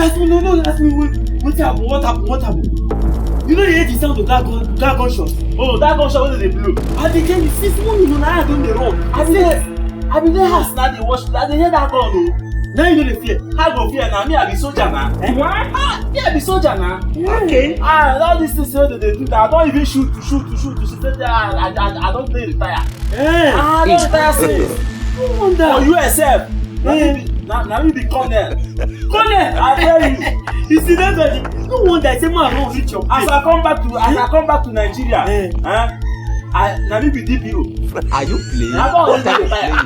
Ask me, no, ask me what happened? You know they hear the sound of that gunshot? Oh, that gunshot when they blow. I dey tell you, since morning, I don't dey run. I be there house now dey watch, I dey hear that gun o. Now you know the fear. How go fear now? Me I be soldier now. What? Me I be soldier now. Okay. All these things wey they do that, I don't even shoot to say I don't dey retire. I don't retire since. No wonder. For you yourself. Now you be colonel. Colonel, I tell you. You see that body? No wonder I say man don't reach your place. As I come back to Nigeria, now you be DPO. Are you playing? I don't already retire.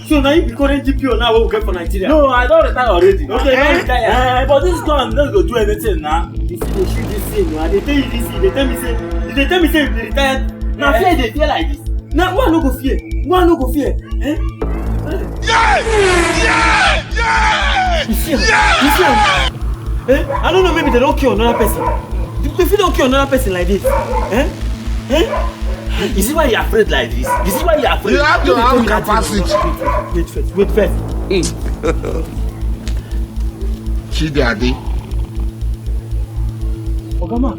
So now you be current DPO now what we get for Nigeria? No, I don't retire already. Okay, I don't retire. But this gun no go do anything now. You see they shoot this thing now. They tell you this thing. They tell me say you be retired. Now fear they fear like this. Now why no go fear? Yeah! You see him? I don't know, maybe they don't kill another person. If you don't kill another person like this, you see why you're afraid like this? You see why you're afraid? You have to have capacity. Wait first. Chidi Ade. Ogama.